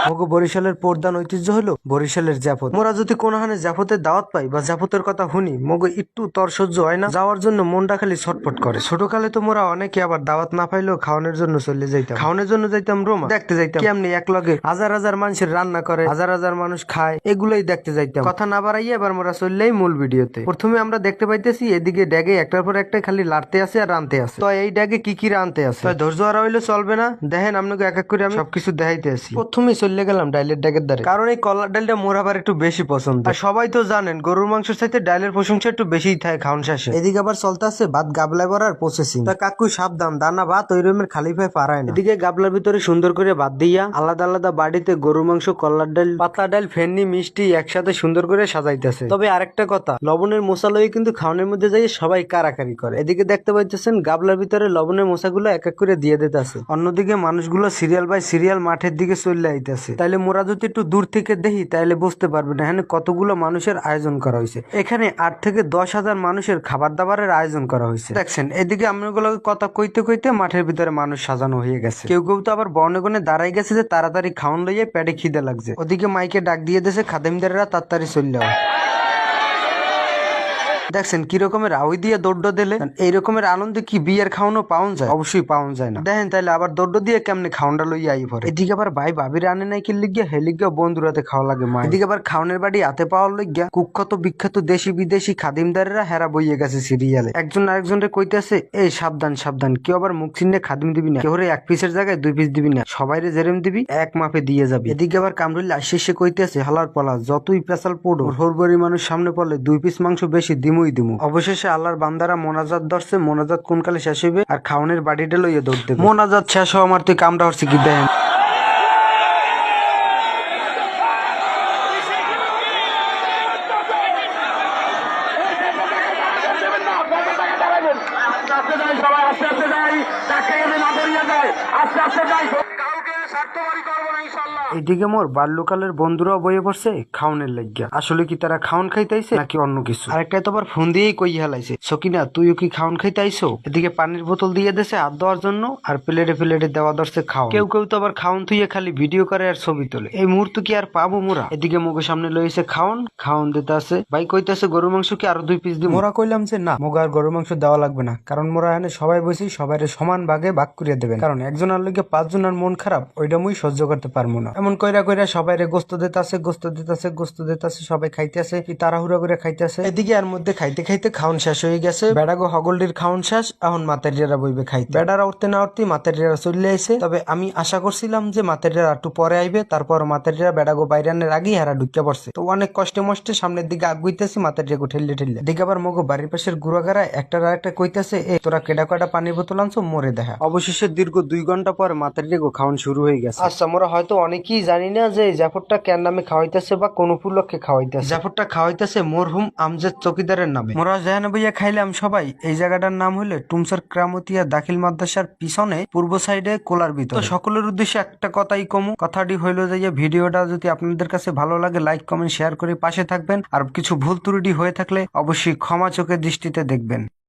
মগো বরিশালের প্রধান ঐতিহ্য হলো বরিশালের জাফত। মোরা যদি কোনোখানে জাফতের দাওয়াত পাই বা জাফতের কথা শুনি, মগো একটু তর সহ্য হয় না, যাওয়ার জন্য মনটা খালি ছটফট করে। ছোটকালে তো মোরা অনেকে আবার দাওয়াত না পাইলেও খাওয়ানোর জন্য চলে যাইতাম। খাওয়ানোর জন্য যাইতাম রোমা, দেখতে যাইতাম কেমনি এক লগে হাজার হাজার মানুষের রান্না করে, হাজার হাজার মানুষ খায়, এগুলোই দেখতে যাইতাম। কথা না বাড়াইয়া এবার মোরা চললেই মূল ভিডিওতে। প্রথমে আমরা দেখতে পাইতেছি এদিকে ড্যাগে একটার পর একটা খালি লাড়তে আছে আর রানতে আছে। তো এই ড্যাগে কি কি রানতে আছে, ধৈর্য হারা হইলে চলবে না। দেখেন আপনাকে এক এক করে আমি সবকিছু দেখাইতে আছি। প্রথমে চলে গেলাম ডাইলের ড্যাগের দ্বারে, কারণ এই কলার ডালটা মোর আবার একটু বেশি পছন্দ। আর সবাই তো জানেন গরুর মাংসের সাথে ডালের প্রশংসা একটু বেশিই থাকে খাওয়ান শেষে। এদিকে আবার চলতে আছে ভাত গাবলায় ভরার প্রসেসিং। তা কাকু সাবধান, দানা ভাত ওই রুমের খালি পায়ে পারায় না। এদিকে গাবলার ভিতরে সুন্দর করে ভাত দিয়া আলাদা আলাদা বাড়িতে গরুর মাংস, কলার ডাল, পাতলা ডাল, ফেন্নি, মিষ্টি একসাথে সুন্দর করে সাজাইতেছে। তবে আরেকটা কথা, লবণের মশালই কিন্তু খাওয়ানোর মধ্যে যাই সবাই কারাকারি করে। এদিকে দেখতে পাইতেছেন গাবলার ভিতরে লবণের মশাগুলো এক এক করে দিয়ে দিতেছে। অন্যদিকে মানুষগুলো সিরিয়াল বাই সিরিয়াল মাঠের দিকে চলে আইতেছে। তাইলে মোরা যদি একটু দূর থেকে দেখি তাইলে বুঝতে পারবেন এখানে কতগুলো মানুষের আয়োজন করা হয়েছে। এখানে 8 থেকে 10,000 মানুষের খাবার দাবারের আয়োজন করা হয়েছে। দেখছেন এদিকে আমরাগুলো কথা কইতে কইতে মাঠের ভিতরে মানুষ সাজানো হয়ে গেছে। কেউ কেউ তো আবার বনে গনে দাঁড়াই গেছে যে তাড়াতাড়ি খাওয়ান লইয়ে পেটে খিদে লাগছে। ওদিকে মাইকে ডাক দিয়ে দিয়েছে খাদেমদারেরা তাড়াতাড়ি চলে যাওয়া। দেখছেন কি রকমের আউই দিয়ে দৌড় দিলে। এই রকমের আনন্দে কি বিয়ের খাওয়ানো পাওয়া যায়? অবশ্যই পাওয়া যায় না। দেখেন তাইলে আবার দৌড় দিয়ে কেমনে খাওয়ানটা লইয়া আই পরে। এদিকে আবার ভাই ভাবির আনে নাই কি লিগিয়া হেলিগিয়া বন্ধুরাতে খাওয়া লাগে মা। এদিকে আবার খাওয়ানের বাড়ি হাতে পাওয়ার লইগিয়া কুখ্যাত বিখ্যাত দেশি বিদেশি খাদিমদারেরা হেরা বইয়ে গেছে সিরিয়ালে। একজন আরেকজনরে কইতেছে এই সাবধান সাবধান, কেউ আবার মুখ চিনে খাদিম দিবি না, কেউ এক পিসের জায়গায় 2 পিস দিবি না, সবাইরে জেরেম দিবি এক মাপে দিয়ে যাবি। এদিকে আবার কামরুল আশিসে কইতেছে হালার পলা যতই পেশাল পড়ো হরবরি মানুষ সামনে পড়লে 2 পিস মাংস বেশি দিমুই দিমু। অবশেষে আল্লাহর বান্দারা মোনাজাত ধরছে। মোনাজাত কোন কালে শেষ হইবে আর খাওনের বাড়িটা লইয়া দৌড় দেবে। মোনাজাত শেষ হওয়া আমার তুই কামড়া হচ্ছে কি দেন। সবাই আস্তে আস্তে যাই, তাকে না করিয়া যায়, আস্তে আস্তে যাই, কাউকে স্বার্থবাদী করবো না ইনশাল্লাহ। এদিকে মোর বাল্যকালের বন্ধুরাও বইয়ে পড়ছে খাওনের লাগিয়া। আসলে কি তারা খাওন খাইতেছে নাকি অন্য কিছু? আরেকটা তো আবার ফোন দিয়েই কই হেলাইছে সকিনা তুইও কি খাওন খাইতে আইছো। এদিকে পানির বোতল দিয়ে দেছে হাত দেওয়ার জন্য আর প্লেটে প্লেটে দেওয়া ধরছে খাওন। কেউ কেউ তো আবার খাওন থুইয়ে খালি ভিডিও করে আর ছবি তোলে। এই মুহূর্ত কি আর পাবো মোরা? এদিকে মুখের সামনে লইছে খাওন, খাওন দিতে আছে। ভাই কইতেছে গরু মাংস কি আরো 2 পিস দিব। মোরা কইলাম যে না, মোগা আর গরু মাংস দেওয়া লাগবে না, কারণ মোরা এখানে সবাই বসি সবাই সমান ভাগে ভাগ করিয়া দেবেন। কারণ একজনের লইগে 5 জনের মন খারাপ, ওইটা মুই সহ্য করতে পারবো না। এমন কইরা কইরা সবাই গোস্ত দিতেছে, গোস্ত দিতেছে, গোস্ত দিতেছে, সবাই খাইতেছে কি তাড়াহুড়া করে খাইতেছে। এদিকে এর মধ্যে খাইতে খাইতে খাওন শেষ হয়ে গেছে। বেড়াগো হগলডির খাওন শেষ, এখন মাতেরিয়ারা বইবে খাইতে। বেড়ারা উঠতে না উঠতে মাতেরিয়ারা চলে আইছে। তবে আমি আশা করছিলাম যে মাতেরিয়ারা একটু পরে আইবে, তারপর মাতেরিয়ারা বেড়াগো বাইরানের আগেই হারা ঢুকে পড়ছে। তো অনেক কষ্টে মষ্টে সামনের দিকে আগুইতেছি মাতেরিয়াকে ঠেললে ঠেললে। এদিকে আবার মগো বাড়ির পাশের গুড়াগাড়া একটার আরেকটা কইতেছে এ তোরা কেডা কয়টা পানির বোতল আনছো মরে দেখা। অবশেষে দীর্ঘ 2 ঘন্টা পর মাতেরিয়াকে খাওয়ান শুরু হয়ে গেছে। আচ্ছা আমরা হয়তো অনেকেই জানি না যে জাফরটা কেন নামে খাওয়াইতেছে বা কোন উপলক্ষে খাওয়াইতেছে। জাফরটা খাওয়াইতেছে মরহুম আমজাদ চৌকিদারের নামে। মোরা জাহান বইয়া খাইলাম সবাই। এই জায়গাটার নাম হলো টুমসর ক্রামতিয়া দাখিল মাদ্রাসার পিছনে পূর্ব সাইডে কোলার ভিতর। তো সকলের উদ্দেশ্যে একটা কথাই কমু, কথাটি হইলো যে ভিডিওটা যদি আপনাদের কাছে ভালো লাগে লাইক কমেন্ট শেয়ার করে পাশে থাকবেন। আর কিছু ভুল ত্রুটি হয়ে থাকলে অবশ্যই ক্ষমা চোখের দৃষ্টিতে দেখবেন।